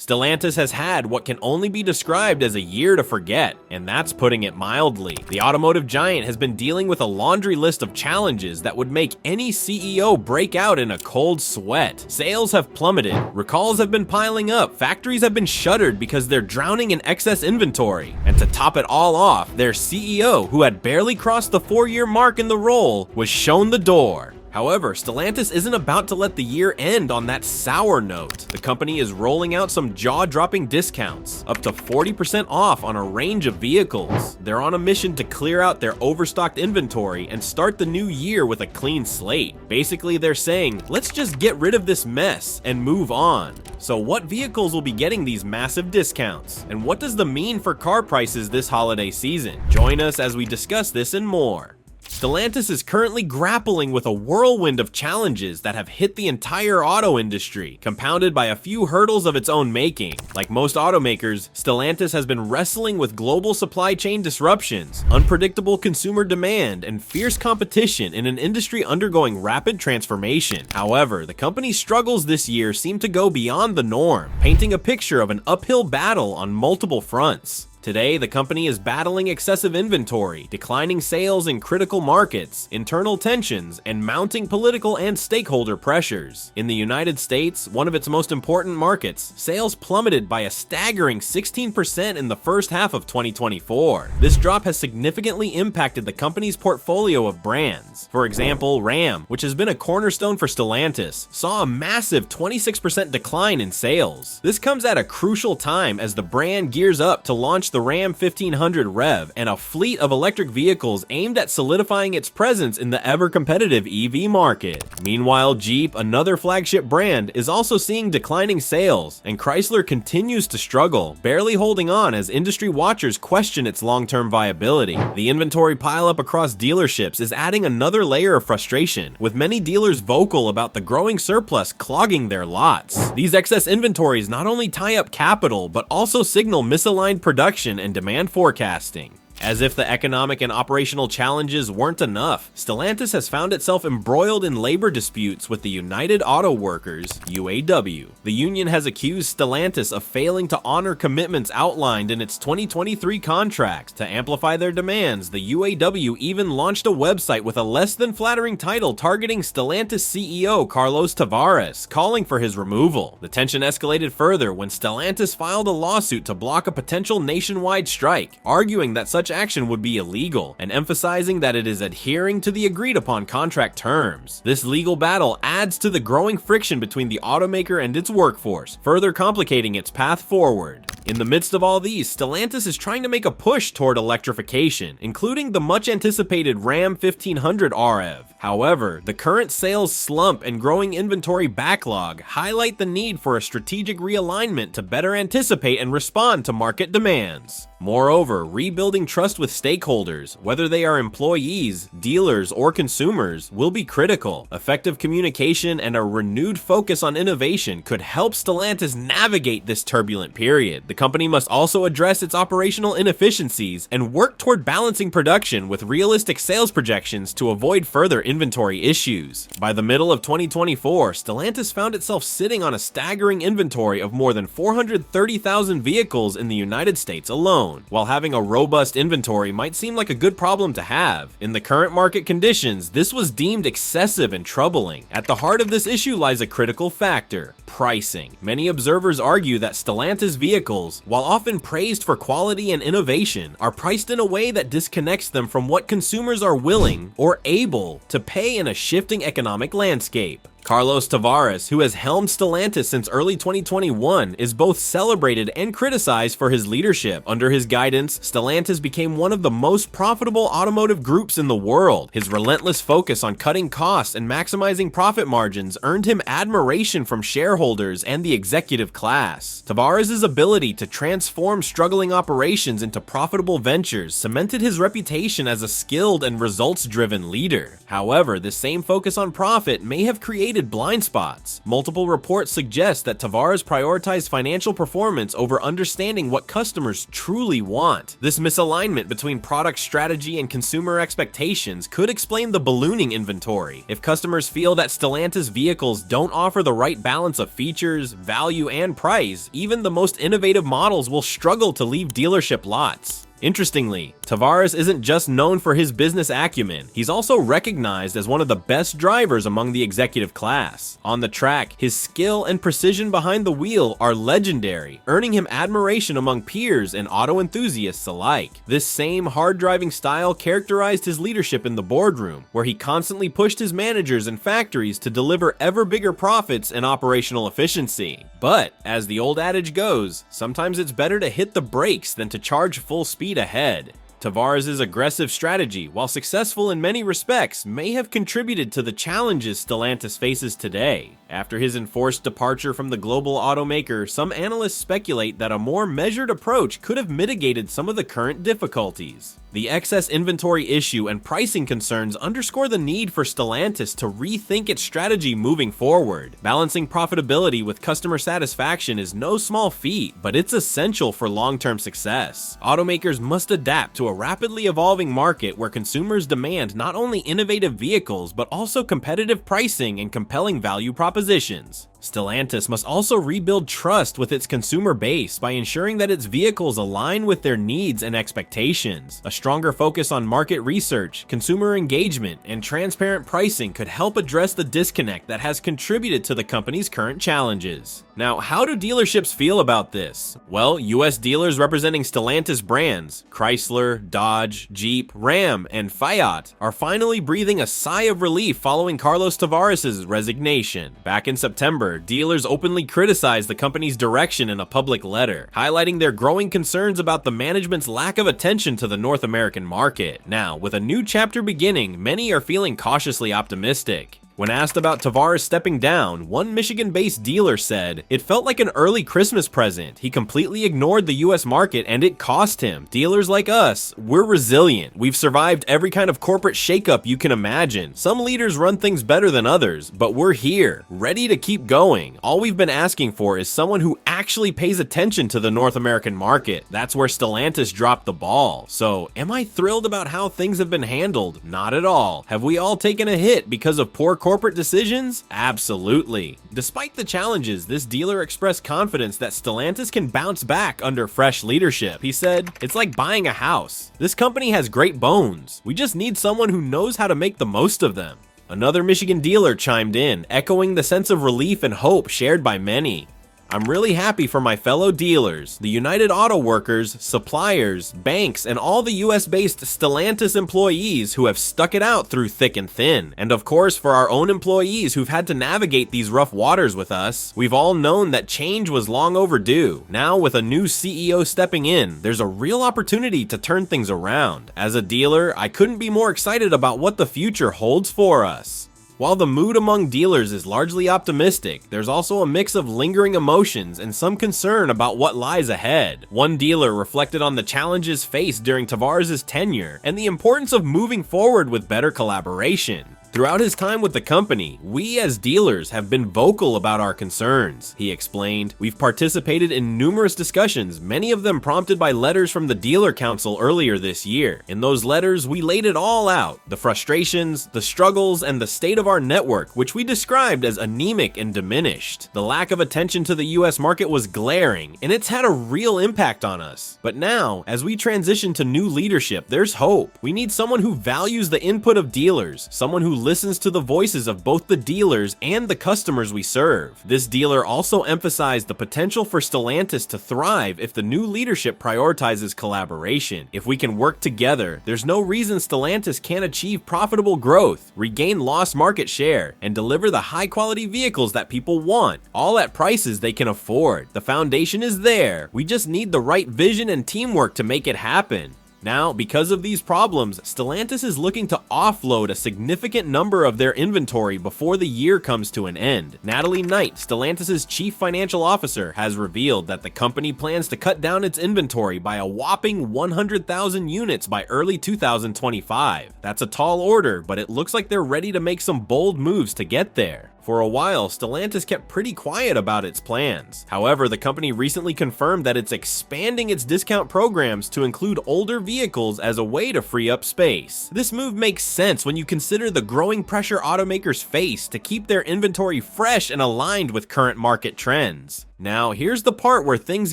Stellantis has had what can only be described as a year to forget, and that's putting it mildly. The automotive giant has been dealing with a laundry list of challenges that would make any CEO break out in a cold sweat. Sales have plummeted, recalls have been piling up, factories have been shuttered because they're drowning in excess inventory, and to top it all off, their CEO, who had barely crossed the 4-year mark in the role, was shown the door. However, Stellantis isn't about to let the year end on that sour note. The company is rolling out some jaw-dropping discounts, up to 40% off on a range of vehicles. They're on a mission to clear out their overstocked inventory and start the new year with a clean slate. Basically, they're saying, let's just get rid of this mess and move on. So what vehicles will be getting these massive discounts? And what does this mean for car prices this holiday season? Join us as we discuss this and more. Stellantis is currently grappling with a whirlwind of challenges that have hit the entire auto industry, compounded by a few hurdles of its own making. Like most automakers, Stellantis has been wrestling with global supply chain disruptions, unpredictable consumer demand, and fierce competition in an industry undergoing rapid transformation. However, the company's struggles this year seem to go beyond the norm, painting a picture of an uphill battle on multiple fronts. Today, the company is battling excessive inventory, declining sales in critical markets, internal tensions, and mounting political and stakeholder pressures. In the United States, one of its most important markets, sales plummeted by a staggering 16% in the first half of 2024. This drop has significantly impacted the company's portfolio of brands. For example, Ram, which has been a cornerstone for Stellantis, saw a massive 26% decline in sales. This comes at a crucial time as the brand gears up to launch the Ram 1500 Rev and a fleet of electric vehicles aimed at solidifying its presence in the ever-competitive EV market. Meanwhile, Jeep, another flagship brand, is also seeing declining sales, and Chrysler continues to struggle, barely holding on as industry watchers question its long-term viability. The inventory pileup across dealerships is adding another layer of frustration, with many dealers vocal about the growing surplus clogging their lots. These excess inventories not only tie up capital, but also signal misaligned production and demand forecasting. As if the economic and operational challenges weren't enough, Stellantis has found itself embroiled in labor disputes with the United Auto Workers, UAW. The union has accused Stellantis of failing to honor commitments outlined in its 2023 contract. To amplify their demands, the UAW even launched a website with a less than flattering title targeting Stellantis CEO Carlos Tavares, calling for his removal. The tension escalated further when Stellantis filed a lawsuit to block a potential nationwide strike, arguing that such action would be illegal, and emphasizing that it is adhering to the agreed upon contract terms. This legal battle adds to the growing friction between the automaker and its workforce, further complicating its path forward. In the midst of all these, Stellantis is trying to make a push toward electrification, including the much anticipated Ram 1500 REV. However, the current sales slump and growing inventory backlog highlight the need for a strategic realignment to better anticipate and respond to market demands. Moreover, rebuilding trust with stakeholders, whether they are employees, dealers, or consumers, will be critical. Effective communication and a renewed focus on innovation could help Stellantis navigate this turbulent period. The company must also address its operational inefficiencies and work toward balancing production with realistic sales projections to avoid further inventory issues. By the middle of 2024, Stellantis found itself sitting on a staggering inventory of more than 430,000 vehicles in the United States alone. While having a robust inventory might seem like a good problem to have, in the current market conditions, this was deemed excessive and troubling. At the heart of this issue lies a critical factor: pricing. Many observers argue that Stellantis vehicles, while often praised for quality and innovation, are priced in a way that disconnects them from what consumers are willing or able to pay in a shifting economic landscape. Carlos Tavares, who has helmed Stellantis since early 2021, is both celebrated and criticized for his leadership. Under his guidance, Stellantis became one of the most profitable automotive groups in the world. His relentless focus on cutting costs and maximizing profit margins earned him admiration from shareholders and the executive class. Tavares' ability to transform struggling operations into profitable ventures cemented his reputation as a skilled and results-driven leader. However, this same focus on profit may have created created blind spots. Multiple reports suggest that Tavares prioritized financial performance over understanding what customers truly want. This misalignment between product strategy and consumer expectations could explain the ballooning inventory. If customers feel that Stellantis vehicles don't offer the right balance of features, value, and price, even the most innovative models will struggle to leave dealership lots. Interestingly, Tavares isn't just known for his business acumen, he's also recognized as one of the best drivers among the executive class. On the track, his skill and precision behind the wheel are legendary, earning him admiration among peers and auto enthusiasts alike. This same hard-driving style characterized his leadership in the boardroom, where he constantly pushed his managers and factories to deliver ever bigger profits and operational efficiency. But, as the old adage goes, sometimes it's better to hit the brakes than to charge full speed ahead. Tavares' aggressive strategy, while successful in many respects, may have contributed to the challenges Stellantis faces today. After his enforced departure from the global automaker, some analysts speculate that a more measured approach could have mitigated some of the current difficulties. The excess inventory issue and pricing concerns underscore the need for Stellantis to rethink its strategy moving forward. Balancing profitability with customer satisfaction is no small feat, but it's essential for long-term success. Automakers must adapt to a rapidly evolving market where consumers demand not only innovative vehicles, but also competitive pricing and compelling value propositions. Stellantis must also rebuild trust with its consumer base by ensuring that its vehicles align with their needs and expectations. A stronger focus on market research, consumer engagement, and transparent pricing could help address the disconnect that has contributed to the company's current challenges. Now, how do dealerships feel about this? Well, US dealers representing Stellantis brands, Chrysler, Dodge, Jeep, Ram, and Fiat, are finally breathing a sigh of relief following Carlos Tavares' resignation. Back in September, dealers openly criticized the company's direction in a public letter, highlighting their growing concerns about the management's lack of attention to the North American market. Now, with a new chapter beginning, many are feeling cautiously optimistic. When asked about Tavares stepping down, one Michigan-based dealer said, "It felt like an early Christmas present. He completely ignored the US market and it cost him. Dealers like us, we're resilient. We've survived every kind of corporate shakeup you can imagine. Some leaders run things better than others, but we're here, ready to keep going. All we've been asking for is someone who actually pays attention to the North American market. That's where Stellantis dropped the ball. So, am I thrilled about how things have been handled? Not at all. Have we all taken a hit because of poor corporate decisions? Absolutely. Despite the challenges, this dealer expressed confidence that Stellantis can bounce back under fresh leadership. He said, "It's like buying a house. This company has great bones. We just need someone who knows how to make the most of them." Another Michigan dealer chimed in, echoing the sense of relief and hope shared by many. "I'm really happy for my fellow dealers, the United Auto Workers, suppliers, banks, and all the US-based Stellantis employees who have stuck it out through thick and thin. And of course, for our own employees who've had to navigate these rough waters with us. We've all known that change was long overdue. Now, with a new CEO stepping in, there's a real opportunity to turn things around. As a dealer, I couldn't be more excited about what the future holds for us." While the mood among dealers is largely optimistic, there's also a mix of lingering emotions and some concern about what lies ahead. One dealer reflected on the challenges faced during Tavares' tenure and the importance of moving forward with better collaboration. "Throughout his time with the company, we as dealers have been vocal about our concerns," he explained. "We've participated in numerous discussions, many of them prompted by letters from the dealer council earlier this year. In those letters, we laid it all out, the frustrations, the struggles, and the state of our network, which we described as anemic and diminished. The lack of attention to the US market was glaring, and it's had a real impact on us. But now, as we transition to new leadership, there's hope. We need someone who values the input of dealers, someone who listens to the voices of both the dealers and the customers we serve." This dealer also emphasized the potential for Stellantis to thrive if the new leadership prioritizes collaboration. "If we can work together, there's no reason Stellantis can't achieve profitable growth, regain lost market share, and deliver the high-quality vehicles that people want, all at prices they can afford. The foundation is there. We just need the right vision and teamwork to make it happen." Now, because of these problems, Stellantis is looking to offload a significant number of their inventory before the year comes to an end. Natalie Knight, Stellantis' chief financial officer, has revealed that the company plans to cut down its inventory by a whopping 100,000 units by early 2025. That's a tall order, but it looks like they're ready to make some bold moves to get there. For a while, Stellantis kept pretty quiet about its plans. However, the company recently confirmed that it's expanding its discount programs to include older vehicles as a way to free up space. This move makes sense when you consider the growing pressure automakers face to keep their inventory fresh and aligned with current market trends. Now, here's the part where things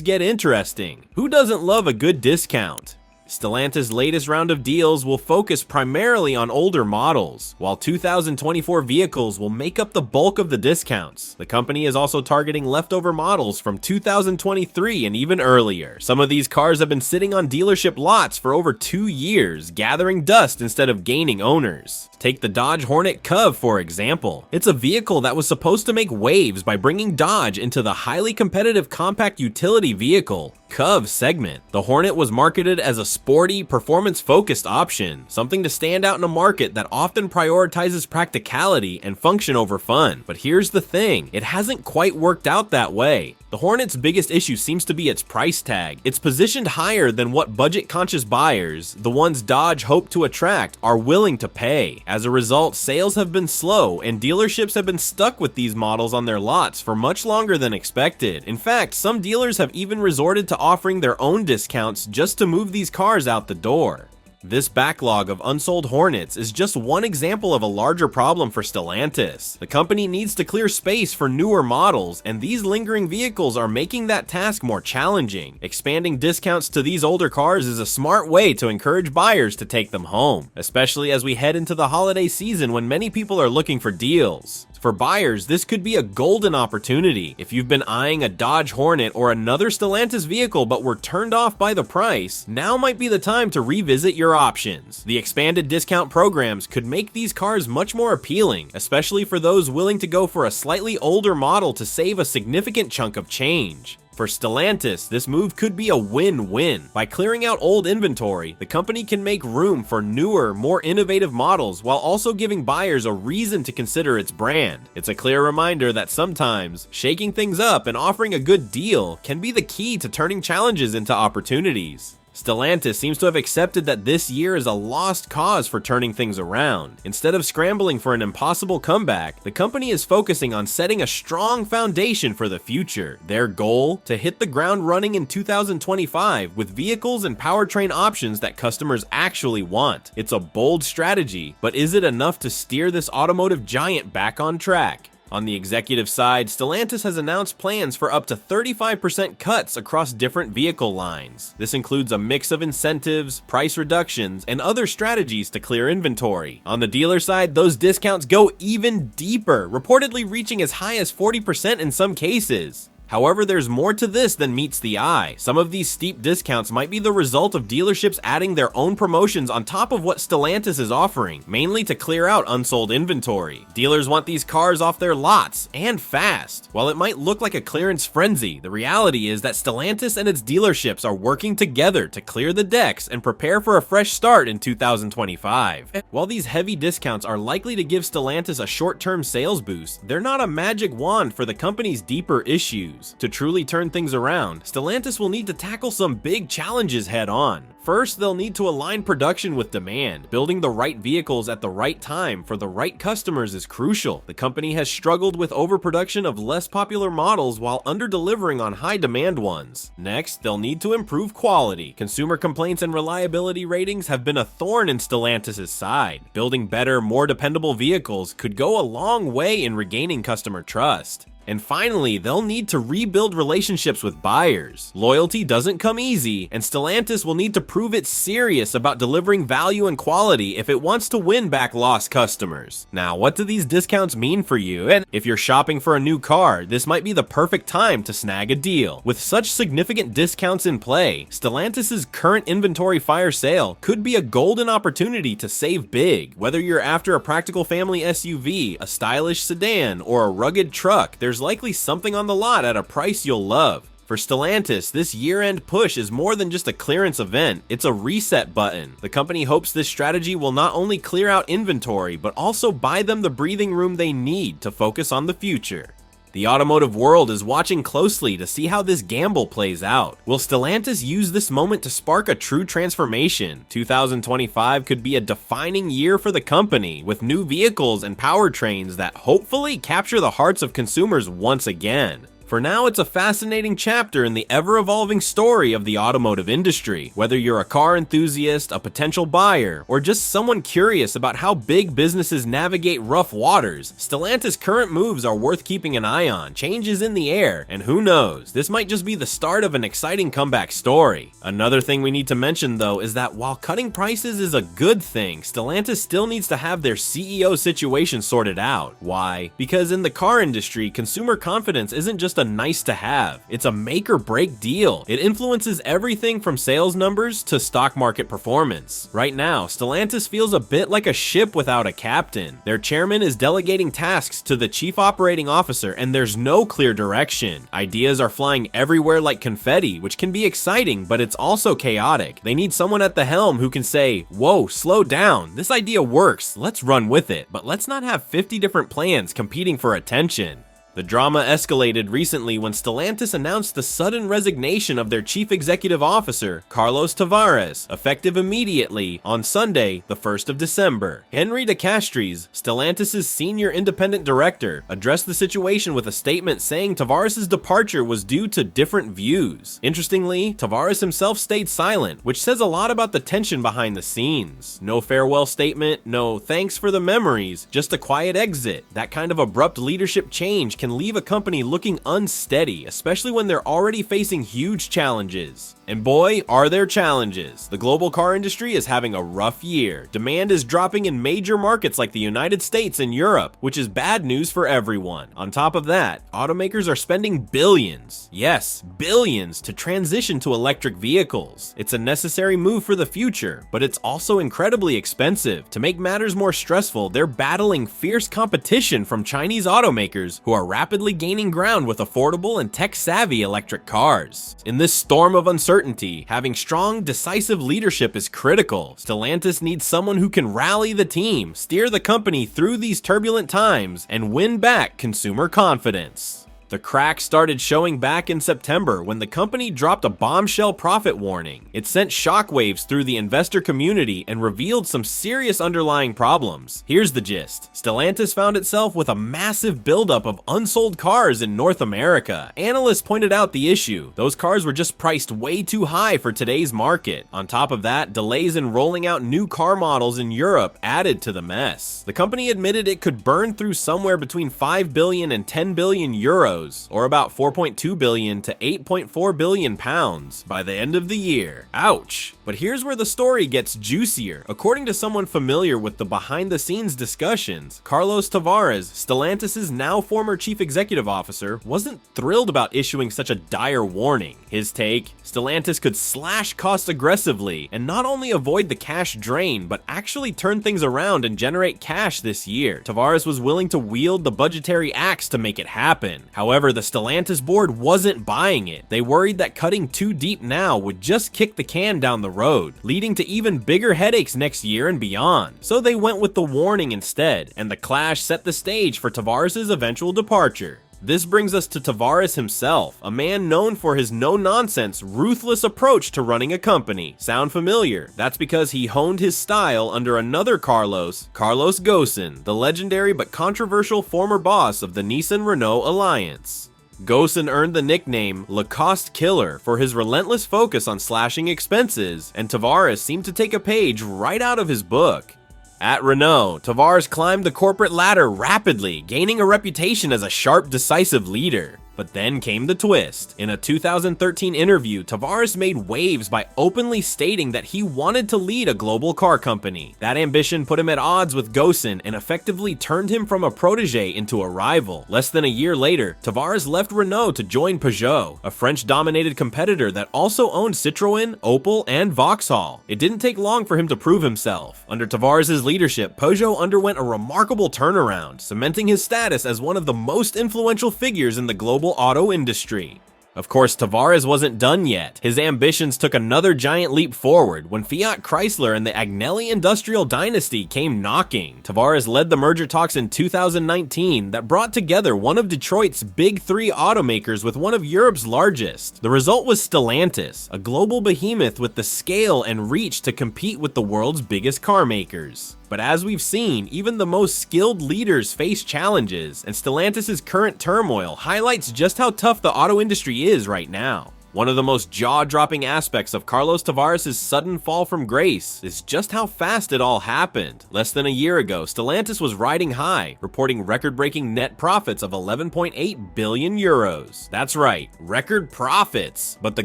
get interesting. Who doesn't love a good discount? Stellantis' latest round of deals will focus primarily on older models, while 2024 vehicles will make up the bulk of the discounts. The company is also targeting leftover models from 2023 and even earlier. Some of these cars have been sitting on dealership lots for over 2 years, gathering dust instead of gaining owners. Take the Dodge Hornet Cov, for example. It's a vehicle that was supposed to make waves by bringing Dodge into the highly competitive compact utility vehicle Cov segment. The Hornet was marketed as a sporty, performance-focused option, something to stand out in a market that often prioritizes practicality and function over fun. But here's the thing, it hasn't quite worked out that way. The Hornet's biggest issue seems to be its price tag. It's positioned higher than what budget-conscious buyers, the ones Dodge hoped to attract, are willing to pay. As a result, sales have been slow, and dealerships have been stuck with these models on their lots for much longer than expected. In fact, some dealers have even resorted to offering their own discounts just to move these cars out the door. This backlog of unsold Hornets is just one example of a larger problem for Stellantis. The company needs to clear space for newer models, and these lingering vehicles are making that task more challenging. Expanding discounts to these older cars is a smart way to encourage buyers to take them home, especially as we head into the holiday season when many people are looking for deals. For buyers, this could be a golden opportunity. If you've been eyeing a Dodge Hornet or another Stellantis vehicle but were turned off by the price, now might be the time to revisit your options. The expanded discount programs could make these cars much more appealing, especially for those willing to go for a slightly older model to save a significant chunk of change. For Stellantis, this move could be a win-win. By clearing out old inventory, the company can make room for newer, more innovative models while also giving buyers a reason to consider its brand. It's a clear reminder that sometimes, shaking things up and offering a good deal can be the key to turning challenges into opportunities. Stellantis seems to have accepted that this year is a lost cause for turning things around. Instead of scrambling for an impossible comeback, the company is focusing on setting a strong foundation for the future. Their goal? To hit the ground running in 2025 with vehicles and powertrain options that customers actually want. It's a bold strategy, but is it enough to steer this automotive giant back on track? On the executive side, Stellantis has announced plans for up to 35% cuts across different vehicle lines. This includes a mix of incentives, price reductions, and other strategies to clear inventory. On the dealer side, those discounts go even deeper, reportedly reaching as high as 40% in some cases. However, there's more to this than meets the eye. Some of these steep discounts might be the result of dealerships adding their own promotions on top of what Stellantis is offering, mainly to clear out unsold inventory. Dealers want these cars off their lots, and fast. While it might look like a clearance frenzy, the reality is that Stellantis and its dealerships are working together to clear the decks and prepare for a fresh start in 2025. While these heavy discounts are likely to give Stellantis a short-term sales boost, they're not a magic wand for the company's deeper issues. To truly turn things around, Stellantis will need to tackle some big challenges head on. First, they'll need to align production with demand. Building the right vehicles at the right time for the right customers is crucial. The company has struggled with overproduction of less popular models while under-delivering on high-demand ones. Next, they'll need to improve quality. Consumer complaints and reliability ratings have been a thorn in Stellantis' side. Building better, more dependable vehicles could go a long way in regaining customer trust. And finally, they'll need to rebuild relationships with buyers. Loyalty doesn't come easy, and Stellantis will need to prove it's serious about delivering value and quality if it wants to win back lost customers. Now, what do these discounts mean for you? And if you're shopping for a new car, this might be the perfect time to snag a deal. With such significant discounts in play, Stellantis' current inventory fire sale could be a golden opportunity to save big. Whether you're after a practical family SUV, a stylish sedan, or a rugged truck, there's likely something on the lot at a price you'll love. For Stellantis, this year-end push is more than just a clearance event, it's a reset button. The company hopes this strategy will not only clear out inventory, but also buy them the breathing room they need to focus on the future. The automotive world is watching closely to see how this gamble plays out. Will Stellantis use this moment to spark a true transformation? 2025 could be a defining year for the company, with new vehicles and powertrains that hopefully capture the hearts of consumers once again. For now, it's a fascinating chapter in the ever-evolving story of the automotive industry. Whether you're a car enthusiast, a potential buyer, or just someone curious about how big businesses navigate rough waters, Stellantis' current moves are worth keeping an eye on. Change is in the air, and who knows, this might just be the start of an exciting comeback story. Another thing we need to mention though is that while cutting prices is a good thing, Stellantis still needs to have their CEO situation sorted out. Why? Because in the car industry, consumer confidence isn't just a nice to have. It's a make or break deal. It influences everything from sales numbers to stock market performance. Right now, Stellantis feels a bit like a ship without a captain. Their chairman is delegating tasks to the chief operating officer and there's no clear direction. Ideas are flying everywhere like confetti, which can be exciting, but it's also chaotic. They need someone at the helm who can say, "Whoa, slow down. This idea works. Let's run with it, but let's not have 50 different plans competing for attention." The drama escalated recently when Stellantis announced the sudden resignation of their chief executive officer, Carlos Tavares, effective immediately on Sunday, the 1st of December. Henry de Castries, Stellantis' senior independent director, addressed the situation with a statement saying Tavares' departure was due to different views. Interestingly, Tavares himself stayed silent, which says a lot about the tension behind the scenes. No farewell statement, no thanks for the memories, just a quiet exit. That kind of abrupt leadership change can leave a company looking unsteady, especially when they're already facing huge challenges. And boy, are there challenges. The global car industry is having a rough year. Demand is dropping in major markets like the United States and Europe, which is bad news for everyone. On top of that, automakers are spending billions, yes, billions, to transition to electric vehicles. It's a necessary move for the future, but it's also incredibly expensive. To make matters more stressful, they're battling fierce competition from Chinese automakers who are rapidly gaining ground with affordable and tech-savvy electric cars. In this storm of uncertainty, having strong, decisive leadership is critical. Stellantis needs someone who can rally the team, steer the company through these turbulent times, and win back consumer confidence. The crack started showing back in September when the company dropped a bombshell profit warning. It sent shockwaves through the investor community and revealed some serious underlying problems. Here's the gist. Stellantis found itself with a massive buildup of unsold cars in North America. Analysts pointed out the issue. Those cars were just priced way too high for today's market. On top of that, delays in rolling out new car models in Europe added to the mess. The company admitted it could burn through somewhere between 5 billion and 10 billion euros, or about 4.2 billion to 8.4 billion pounds by the end of the year. Ouch! But here's where the story gets juicier. According to someone familiar with the behind-the-scenes discussions, Carlos Tavares, Stellantis' now former chief executive officer, wasn't thrilled about issuing such a dire warning. His take: Stellantis could slash costs aggressively and not only avoid the cash drain, but actually turn things around and generate cash this year. Tavares was willing to wield the budgetary axe to make it happen. However, the Stellantis board wasn't buying it. They worried that cutting too deep now would just kick the can down the road, leading to even bigger headaches next year and beyond. So they went with the warning instead, and the clash set the stage for Tavares' eventual departure. This brings us to Tavares himself, a man known for his no-nonsense, ruthless approach to running a company. Sound familiar? That's because he honed his style under another Carlos Ghosn, the legendary but controversial former boss of the Nissan-Renault alliance. Ghosn earned the nickname Le Cost Killer for his relentless focus on slashing expenses, and Tavares seemed to take a page right out of his book. At Renault, Tavares climbed the corporate ladder rapidly, gaining a reputation as a sharp, decisive leader. But then came the twist. In a 2013 interview, Tavares made waves by openly stating that he wanted to lead a global car company. That ambition put him at odds with Ghosn and effectively turned him from a protege into a rival. Less than a year later, Tavares left Renault to join Peugeot, a French-dominated competitor that also owned Citroën, Opel, and Vauxhall. It didn't take long for him to prove himself. Under Tavares' leadership, Peugeot underwent a remarkable turnaround, cementing his status as one of the most influential figures in the global auto industry. Of course, Tavares wasn't done yet. His ambitions took another giant leap forward when Fiat Chrysler and the Agnelli industrial dynasty came knocking. Tavares led the merger talks in 2019 that brought together one of Detroit's big three automakers with one of Europe's largest. The result was Stellantis, a global behemoth with the scale and reach to compete with the world's biggest car makers. But as we've seen, even the most skilled leaders face challenges, and Stellantis' current turmoil highlights just how tough the auto industry is right now. One of the most jaw-dropping aspects of Carlos Tavares' sudden fall from grace is just how fast it all happened. Less than a year ago, Stellantis was riding high, reporting record-breaking net profits of 11.8 billion euros. That's right, record profits. But the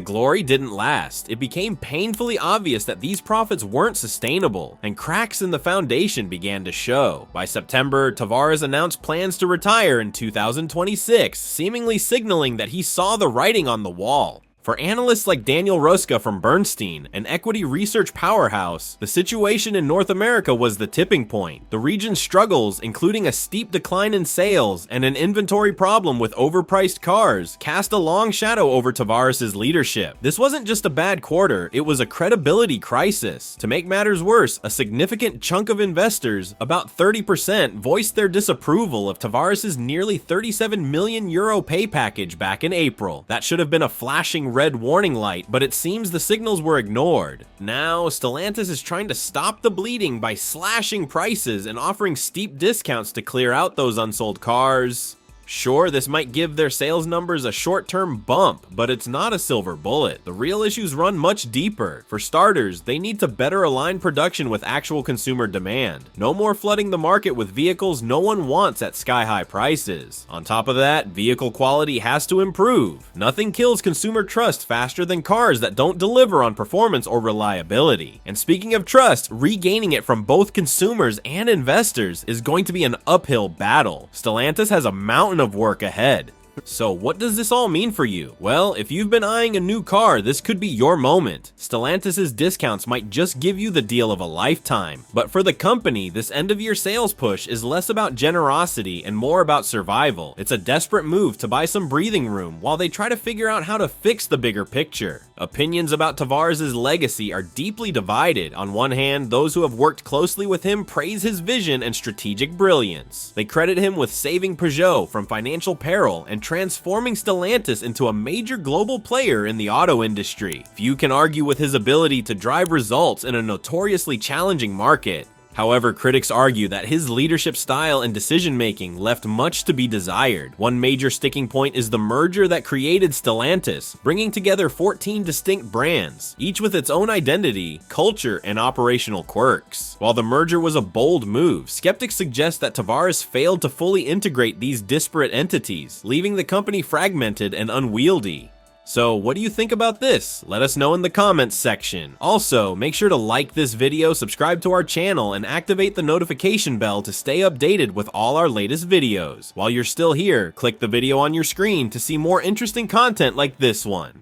glory didn't last. It became painfully obvious that these profits weren't sustainable, and cracks in the foundation began to show. By September, Tavares announced plans to retire in 2026, seemingly signaling that he saw the writing on the wall. For analysts like Daniel Ruska from Bernstein, an equity research powerhouse, the situation in North America was the tipping point. The region's struggles, including a steep decline in sales and an inventory problem with overpriced cars, cast a long shadow over Tavares' leadership. This wasn't just a bad quarter, it was a credibility crisis. To make matters worse, a significant chunk of investors, about 30%, voiced their disapproval of Tavares' nearly 37 million euro pay package back in April. That should have been a flashing red warning light, but it seems the signals were ignored. Now, Stellantis is trying to stop the bleeding by slashing prices and offering steep discounts to clear out those unsold cars. Sure, this might give their sales numbers a short-term bump, but it's not a silver bullet. The real issues run much deeper. For starters, they need to better align production with actual consumer demand. No more flooding the market with vehicles no one wants at sky-high prices. On top of that, vehicle quality has to improve. Nothing kills consumer trust faster than cars that don't deliver on performance or reliability. And speaking of trust, regaining it from both consumers and investors is going to be an uphill battle. Stellantis has a mountain of work ahead. So what does this all mean for you? Well, if you've been eyeing a new car, this could be your moment. Stellantis' discounts might just give you the deal of a lifetime. But for the company, this end-of-year sales push is less about generosity and more about survival. It's a desperate move to buy some breathing room while they try to figure out how to fix the bigger picture. Opinions about Tavares' legacy are deeply divided. On one hand, those who have worked closely with him praise his vision and strategic brilliance. They credit him with saving Peugeot from financial peril and transforming Stellantis into a major global player in the auto industry. Few can argue with his ability to drive results in a notoriously challenging market. However, critics argue that his leadership style and decision-making left much to be desired. One major sticking point is the merger that created Stellantis, bringing together 14 distinct brands, each with its own identity, culture, and operational quirks. While the merger was a bold move, skeptics suggest that Tavares failed to fully integrate these disparate entities, leaving the company fragmented and unwieldy. So what do you think about this? Let us know in the comments section. Also, make sure to like this video, subscribe to our channel, and activate the notification bell to stay updated with all our latest videos. While you're still here, click the video on your screen to see more interesting content like this one.